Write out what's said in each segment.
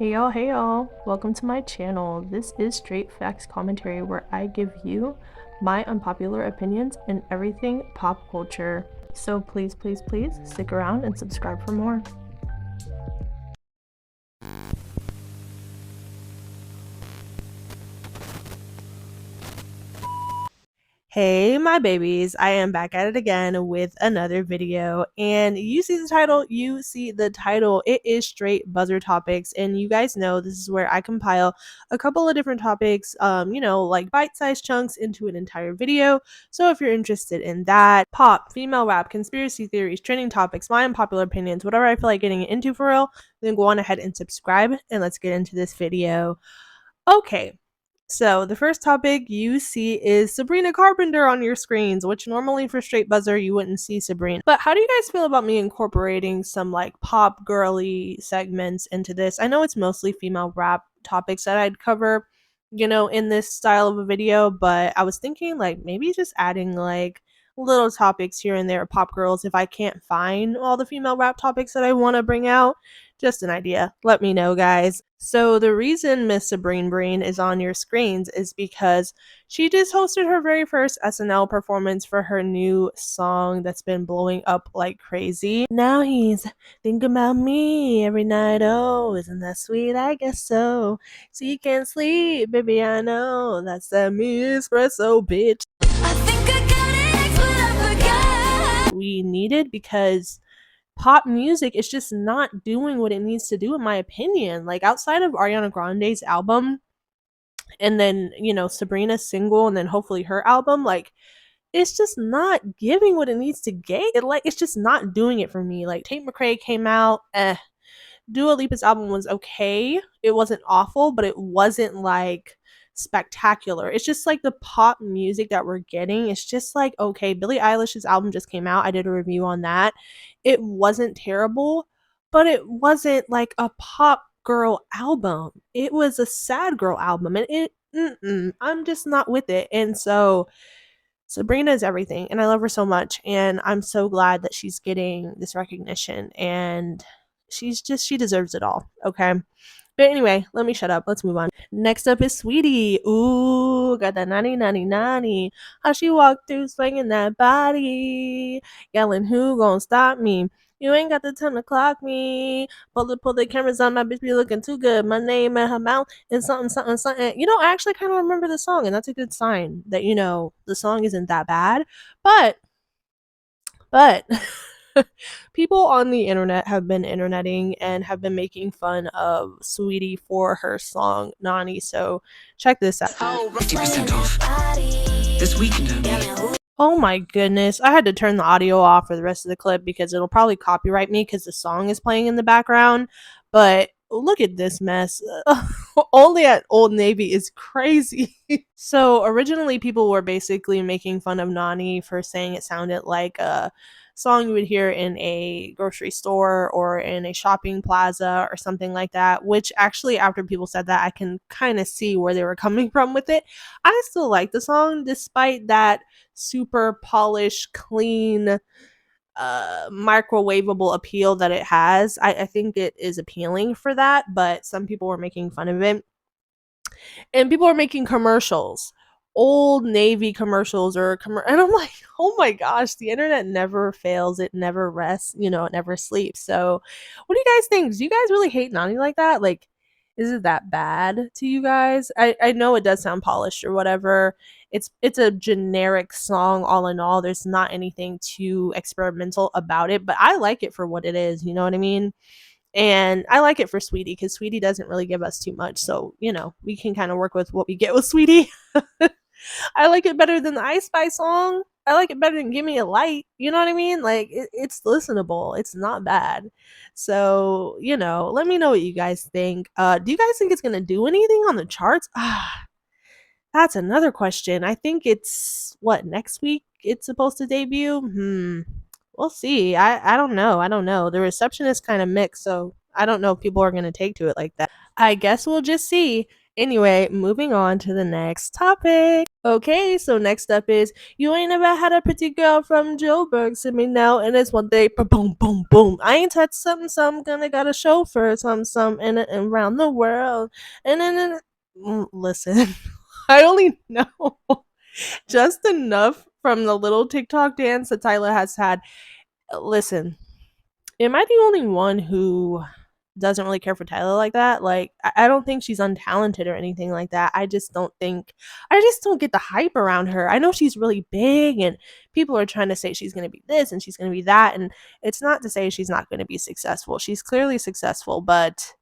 Hey y'all, welcome to my channel. This is Straight Facts Commentary where I give you my unpopular opinions in everything pop culture. So please stick around and subscribe for more. Hey my babies, I am back at it again with another video, and you see the title, it is straight buzzer topics, and you guys know this is where I compile a couple of different topics, like bite-sized chunks into an entire video. So if you're interested in that, pop, female rap, conspiracy theories, trending topics, my unpopular opinions, whatever I feel like getting into for real, then go on ahead and subscribe, and let's get into this video. Okay, so the first topic you see is Sabrina Carpenter on your screens, which normally for straight buzzer you wouldn't see Sabrina. But how do you guys feel about me incorporating some like pop girly segments into this? I know it's mostly female rap topics that I'd cover, in this style of a video, but I was thinking like maybe just adding like little topics here and there, pop girls, if I can't find all the female rap topics that I want to bring out. Just an idea. Let me know, guys. So the reason Miss Sabrina Breen is on your screens is because she just hosted her very first SNL performance for her new song that's been blowing up like crazy. Now he's thinking about me every night. Oh, isn't that sweet? I guess so. So you can't sleep, baby. I know that's that me espresso, bitch. I think I got it, but I forgot. We needed because pop music is just not doing what it needs to do, in my opinion. Like outside of Ariana Grande's album and then Sabrina's single and then hopefully her album, like it's just not giving what it needs to get. It's just not doing it for me. Like Tate McRae came out, Dua Lipa's album was okay. It wasn't awful, but it wasn't like spectacular. It's just like the pop music that we're getting. It's just like, okay, Billie Eilish's album just came out. I did a review on that. It wasn't terrible, but it wasn't like a pop girl album. It was a sad girl album, and I'm just not with it. And so Sabrina is everything, and I love her so much, and I'm so glad that she's getting this recognition, and she deserves it all, okay? But anyway, let me shut up. Let's move on. Next up is Saweetie. Ooh, got that nanny. How she walked through swinging that body, yelling, "Who gon' stop me? You ain't got the time to clock me. Pull the cameras on, my bitch be looking too good. My name in her mouth and something. I actually kind of remember the song, and that's a good sign that the song isn't that bad. But people on the internet have been interneting and have been making fun of Saweetie for her song Nani. So check this out. 50% off this weekend only. Oh my goodness. I had to turn the audio off for the rest of the clip because it'll probably copyright me because the song is playing in the background. But look at this mess. Only at Old Navy is crazy. So originally people were basically making fun of Nani for saying it sounded like a song you would hear in a grocery store or in a shopping plaza or something like that, which actually after people said that, I can kind of see where they were coming from with it. I still like the song despite that super polished, clean, microwavable appeal that it has. I think it is appealing for that, but some people were making fun of it, and people are making commercials, Old Navy commercials, and I'm like, oh my gosh, the internet never fails, it never rests, it never sleeps. So what do you guys think? Do you guys really hate Nani like that? Like, is it that bad to you guys? I know it does sound polished or whatever. It's a generic song all in all. There's not anything too experimental about it, but I like it for what it is, you know what I mean? And I like it for Saweetie because Saweetie doesn't really give us too much. So, we can kind of work with what we get with Saweetie. I like it better than the Ice Spice song. I like it better than Give Me a Light. You know what I mean? Like, it's listenable. It's not bad. So, let me know what you guys think. Do you guys think it's going to do anything on the charts? That's another question. I think it's, next week it's supposed to debut? We'll see. I don't know. I don't know. The reception is kind of mixed, so I don't know if people are going to take to it like that. I guess we'll just see. Anyway, moving on to the next topic. Okay, so next up is you ain't never had a pretty girl from Joburg send me now, and it's one day, boom, boom, boom. I ain't touched something, gonna got a chauffeur, some, and around the world, and then listen, I only know just enough from the little TikTok dance that Tyla has had. Listen, am I the only one who doesn't really care for Tyla like that? Like, I don't think she's untalented or anything like that. I just don't get the hype around her. I know she's really big and people are trying to say she's going to be this and she's going to be that. And it's not to say she's not going to be successful. She's clearly successful, but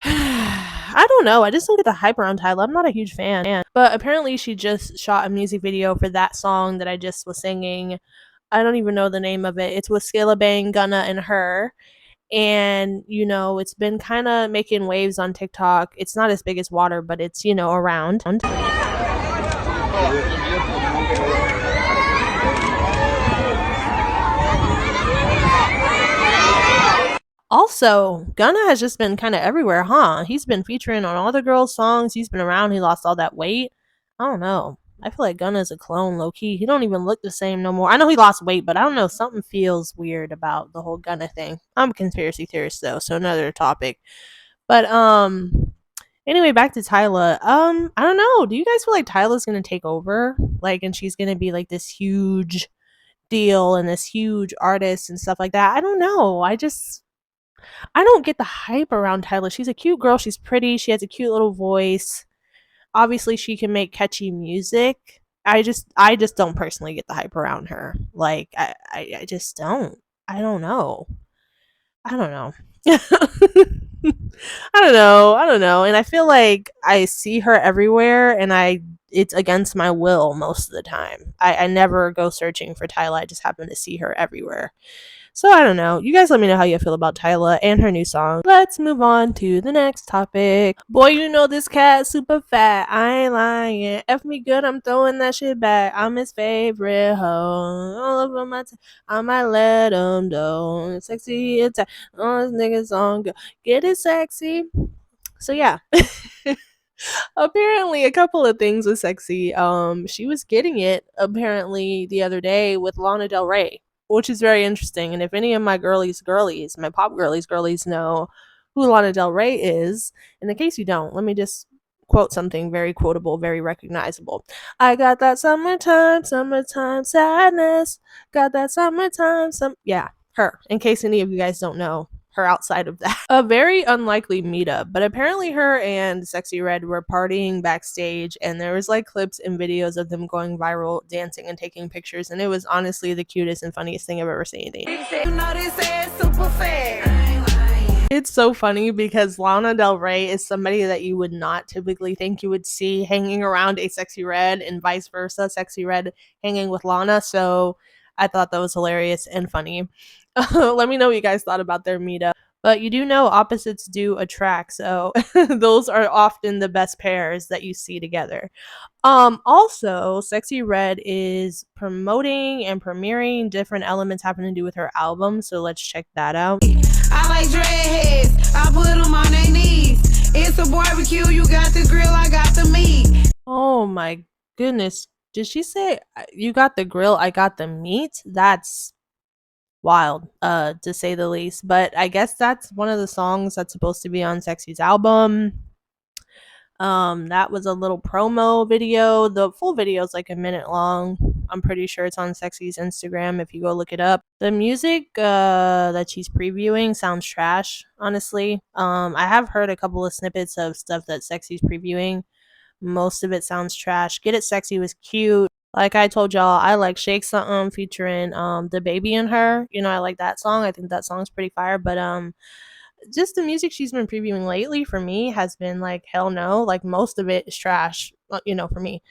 I don't know. I just don't get the hype around Tyla. I'm not a huge fan. But apparently, she just shot a music video for that song that I just was singing. I don't even know the name of it. It's with Skillabang, Gunna, and her. And, it's been kind of making waves on TikTok. It's not as big as Water, but it's, around. Also, Gunna has just been kind of everywhere, huh? He's been featuring on all the girls' songs. He's been around. He lost all that weight. I don't know. I feel like Gunna's a clone, low key. He don't even look the same no more. I know he lost weight, but I don't know. Something feels weird about the whole Gunna thing. I'm a conspiracy theorist though, so another topic. But anyway, back to Tyla. I don't know. Do you guys feel like Tyla's gonna take over? Like, and she's gonna be like this huge deal and this huge artist and stuff like that? I don't know. I don't get the hype around Tyla. She's a cute girl. She's pretty. She has a cute little voice. Obviously, she can make catchy music. I just don't personally get the hype around her. Like, I just don't. I don't know. I don't know. I don't know. And I feel like I see her everywhere and it's against my will most of the time. I never go searching for Tyla. I just happen to see her everywhere. So I don't know. You guys let me know how you feel about Tyla and her new song. Let's move on to the next topic. Boy, you know this cat super fat. I ain't lying. F me good, I'm throwing that shit back. I'm his favorite hoe. All over I might let him do. Sexy attack. All this niggas on go. Get it sexy. So yeah. Apparently a couple of things with sexy. She was getting it apparently the other day with Lana Del Rey, which is very interesting. And if any of my my pop girlies know who Lana Del Rey is, and in case you don't, let me just quote something very quotable, very recognizable. I got that summertime sadness. Got that summertime yeah, her. In case any of you guys don't know her outside of that. A very unlikely meetup, but apparently her and Sexy Red were partying backstage and there was like clips and videos of them going viral, dancing and taking pictures, and it was honestly the cutest and funniest thing I've ever seen. It's so funny because Lana Del Rey is somebody that you would not typically think you would see hanging around a Sexy Red and vice versa, Sexy Red hanging with Lana, so I thought that was hilarious and funny. Let me know what you guys thought about their meetup. But you do know opposites do attract, so those are often the best pairs that you see together. Also, Sexy Red is promoting and premiering different elements having to do with her album, so let's check that out. I like dreadheads, I put them on their knees. It's a barbecue, you got the grill, I got the meat. Oh my goodness. Did she say you got the grill, I got the meat? That's wild, to say the least. But I guess that's one of the songs that's supposed to be on Sexy's album. That was a little promo video. The full video is like a minute long. I'm pretty sure it's on Sexy's Instagram if you go look it up. The music that she's previewing sounds trash, honestly. I have heard a couple of snippets of stuff that Sexy's previewing. Most of it sounds trash. Get It Sexy was cute. Like I told y'all, I like Shake Something featuring the baby and her. I like that song. I think that song's pretty fire. But just the music she's been previewing lately for me has been like hell no. Like most of it is trash, for me.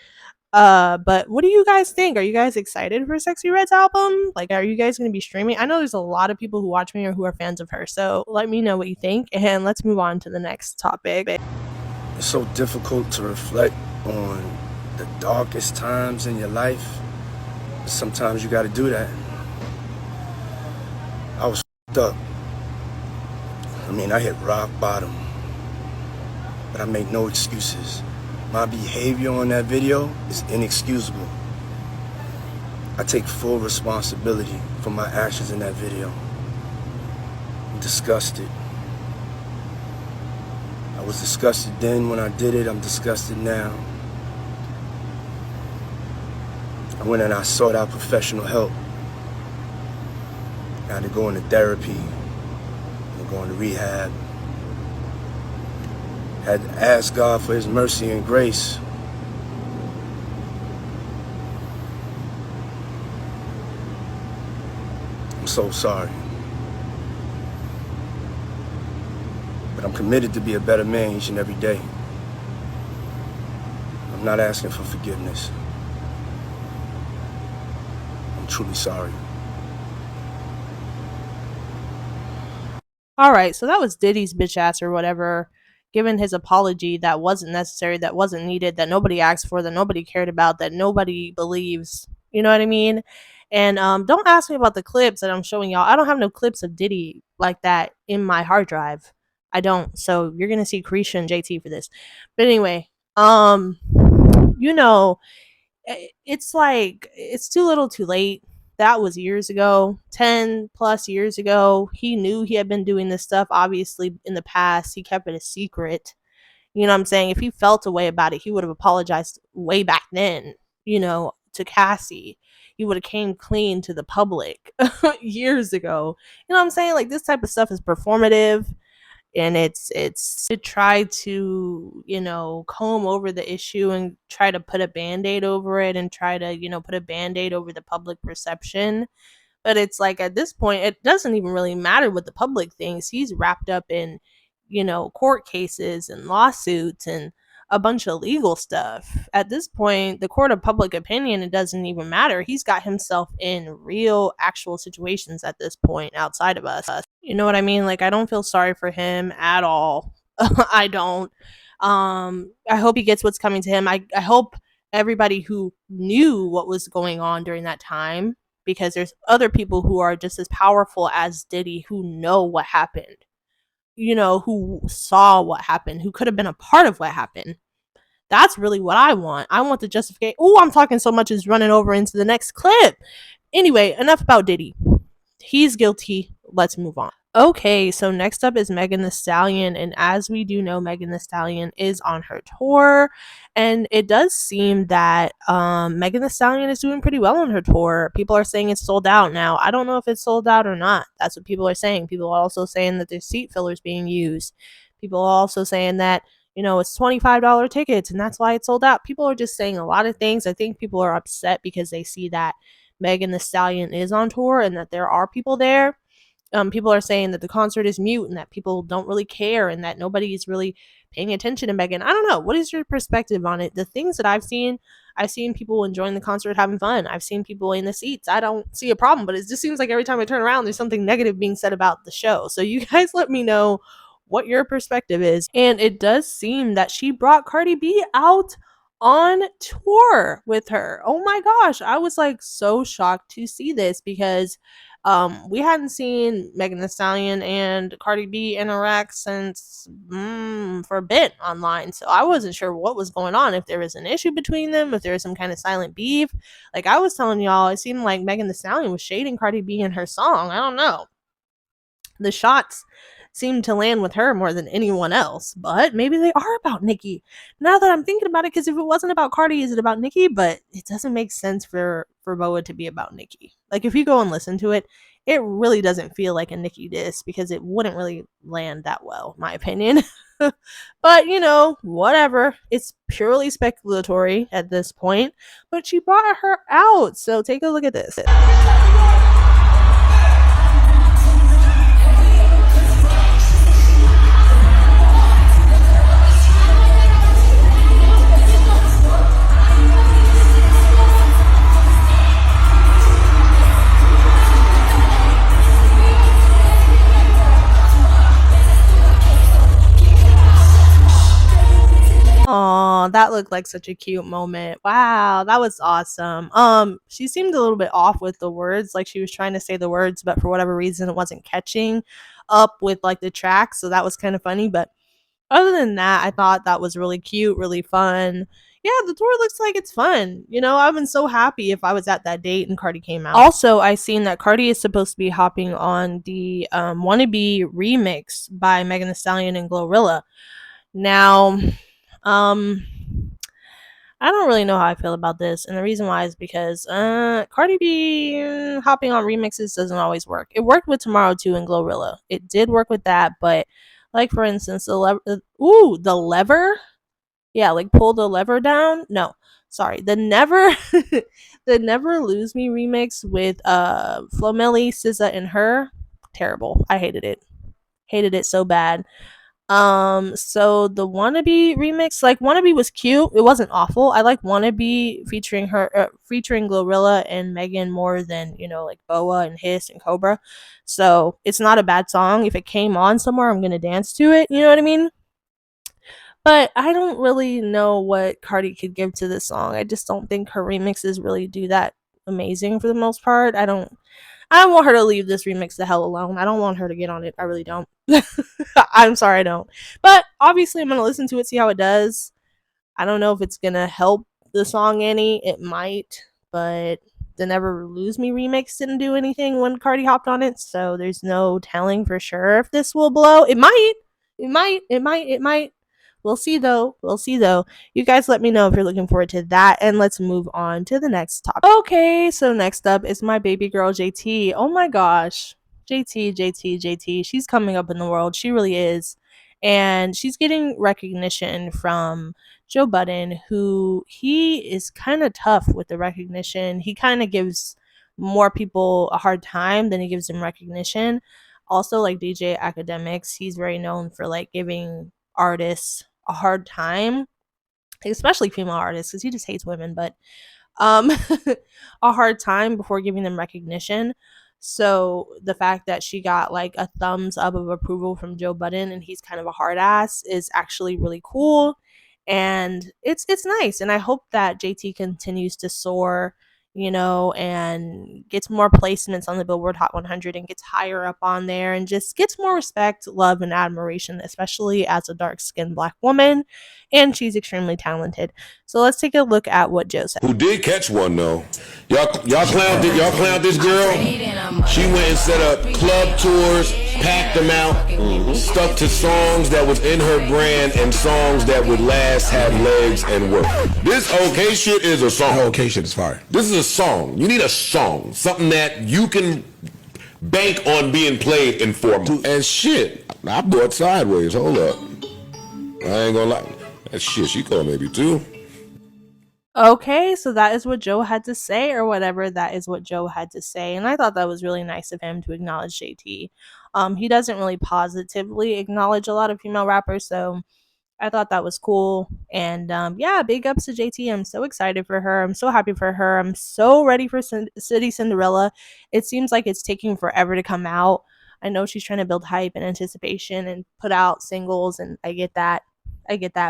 But what do you guys think? Are you guys excited for Sexy Red's album? Like, are you guys going to be streaming? I know there's a lot of people who watch me or who are fans of her. So let me know what you think. And let's move on to the next topic. It's so difficult to reflect on the darkest times in your life. Sometimes you got to do that. I was f***ed up. I hit rock bottom. but I make no excuses. My behavior on that video is inexcusable. I take full responsibility for my actions in that video. I'm disgusted. I was disgusted then when I did it. I'm disgusted now. I went and I sought out professional help. I had to go into therapy, and go into rehab. I had to ask God for His mercy and grace. I'm so sorry. But I'm committed to be a better man each and every day. I'm not asking for forgiveness. I'm truly sorry. All right, so that was Diddy's bitch ass or whatever, giving his apology that wasn't necessary, that wasn't needed, that nobody asked for, that nobody cared about, that nobody believes. You know what I mean? And don't ask me about the clips that I'm showing y'all. I don't have no clips of Diddy like that in my hard drive. I don't. So you're gonna see Carisha and JT for this. But anyway, you know, it's like it's too little too late. That was years ago, 10 plus years ago. He knew he had been doing this stuff obviously in the past. He kept it a secret. You know what I'm saying? If he felt a way about it, he would have apologized way back then, to Cassie. He would have came clean to the public years ago. You know what I'm saying? Like this type of stuff is performative, and it's to try to comb over the issue and try to put a band-aid over it and try to put a band-aid over the public perception. But it's like at this point it doesn't even really matter what the public thinks. He's wrapped up in court cases and lawsuits and a bunch of legal stuff. At this point, the court of public opinion, it doesn't even matter. He's got himself in real actual situations at this point outside of us. You know what I mean? Like I don't feel sorry for him at all. I don't. I hope he gets what's coming to him. I hope everybody who knew what was going on during that time, because there's other people who are just as powerful as Diddy who know what happened, who saw what happened, who could have been a part of what happened. That's really what I want. I want the justification. Oh, I'm talking so much is running over into the next clip. Anyway, enough about Diddy. He's guilty. Let's move on. Okay, so next up is Megan Thee Stallion, and as we do know, Megan Thee Stallion is on her tour, and it does seem that Megan Thee Stallion is doing pretty well on her tour. People are saying it's sold out now. I don't know if it's sold out or not. That's what people are saying. People are also saying that there's seat fillers being used. People are also saying that it's $25 tickets, and that's why it's sold out. People are just saying a lot of things. I think people are upset because they see that Megan Thee Stallion is on tour and that there are people there. People are saying that the concert is mute and that people don't really care and that nobody is really paying attention to Megan. I don't know. What is your perspective on it? The things that I've seen people enjoying the concert, having fun. I've seen people in the seats. I don't see a problem, but it just seems like every time I turn around, there's something negative being said about the show. So you guys let me know what your perspective is. And it does seem that she brought Cardi B out on tour with her. Oh my gosh. I was like so shocked to see this because we hadn't seen Megan Thee Stallion and Cardi B interact since for a bit online, so I wasn't sure what was going on, if there was an issue between them, if there was some kind of silent beef. Like I was telling y'all, it seemed like Megan Thee Stallion was shading Cardi B in her song. I don't know. The shots seem to land with her more than anyone else, but maybe they are about Nicki. Now that I'm thinking about it, because if it wasn't about Cardi, is it about Nicki? But it doesn't make sense for Boa to be about Nicki. Like if you go and listen to it, it really doesn't feel like a Nicki diss because it wouldn't really land that well, in my opinion. But whatever. It's purely speculatory at this point. But she brought her out, so take a look at this. Oh, that looked like such a cute moment. Wow, that was awesome. She seemed a little bit off with the words, like she was trying to say the words, but for whatever reason it wasn't catching up with like the track, so that was kind of funny, but Other than that, I thought that was really cute, really fun. Yeah, the tour looks like it's fun. I've been so happy if I was at that date and Cardi came out. Also, I seen that Cardi is supposed to be hopping on the Wannabe remix by Megan Thee Stallion and Glorilla. Now, um, I don't really know how I feel about this, and the reason why is because Cardi B hopping on remixes doesn't always work. It worked with Tomorrow 2 and Glorilla. It did work with that, but like for instance, the lever, yeah, like pull the lever down. No, sorry, the never, the Never Lose Me remix with Flo Milli, SZA, and her, terrible. I hated it so bad. So the Wannabe remix, like Wannabe was cute. It wasn't awful. I like Wannabe featuring Glorilla and Megan more than, like Boa and Hiss and Cobra. So it's not a bad song. If it came on somewhere, I'm gonna dance to it. You know what I mean? But I don't really know what Cardi could give to this song. I just don't think her remixes really do that amazing for the most part. I want her to leave this remix the hell alone. I don't want her to get on it. I really don't. I'm sorry, I don't. But obviously, I'm going to listen to it, see how it does. I don't know if it's going to help the song any. It might, but the Never Lose Me remix didn't do anything when Cardi hopped on it, so there's no telling for sure if this will blow. It might. It might. It might. It might. We'll see though. We'll see though. You guys let me know if you're looking forward to that, and let's move on to the next topic. Okay, so next up is my baby girl JT. Oh my gosh. JT, JT, JT. She's coming up in the world. She really is. And she's getting recognition from Joe Budden, who he is kind of tough with the recognition. He kind of gives more people a hard time than he gives them recognition. Also, like DJ Academics, he's very known for like giving artists a hard time, especially female artists, because he just hates women, but um a hard time before giving them recognition. So the fact that she got like a thumbs up of approval from Joe Budden and he's kind of a hard ass is actually really cool, and it's nice, and I hope that JT continues to soar, and gets more placements on the Billboard Hot 100 and gets higher up on there and just gets more respect, love, and admiration, especially as a dark-skinned black woman. And she's extremely talented. So let's take a look at what Joe said. Who did catch one though? Y'all clowned this girl. She went and set up club tours, packed them out, stuck to songs that was in her brand and songs that would last, have legs, and work. This okay shit is a song. Okay shit is fire. This is a song. You need a song, something that you can bank on being played in 4 months. And shit, I bought Sideways. Hold up, I ain't gonna lie. That shit, she called maybe 2. Okay, so that is what Joe had to say, or whatever. That is what Joe had to say, and I thought that was really nice of him to acknowledge JT. He doesn't really positively acknowledge a lot of female rappers, so I thought that was cool. And yeah, big ups to JT. I'm so excited for her. I'm so happy for her. I'm so ready for City Cinderella. It seems like it's taking forever to come out. I know she's trying to build hype and anticipation and put out singles, and I get that.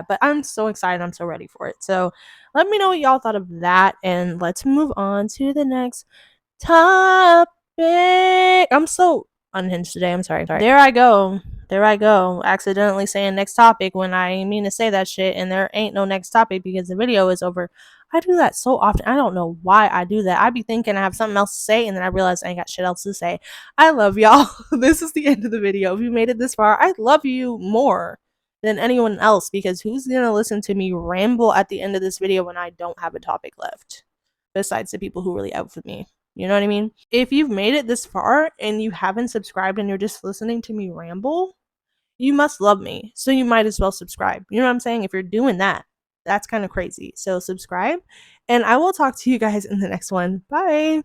But I'm so excited. I'm so ready for it. So let me know what y'all thought of that, and let's move on to the next topic. I'm so unhinged today. I'm sorry. There I go. Accidentally saying next topic when I mean to say that shit, and there ain't no next topic because the video is over. I do that so often. I don't know why I do that. I be thinking I have something else to say, and then I realize I ain't got shit else to say. I love y'all. This is the end of the video. If you made it this far, I love you more than anyone else, because who's gonna listen to me ramble at the end of this video when I don't have a topic left besides the people who really out for me? You know what I mean? If you've made it this far and you haven't subscribed and you're just listening to me ramble, you must love me, so you might as well subscribe. You know what I'm saying? If you're doing that, that's kind of crazy. So subscribe, and I will talk to you guys in the next one. Bye.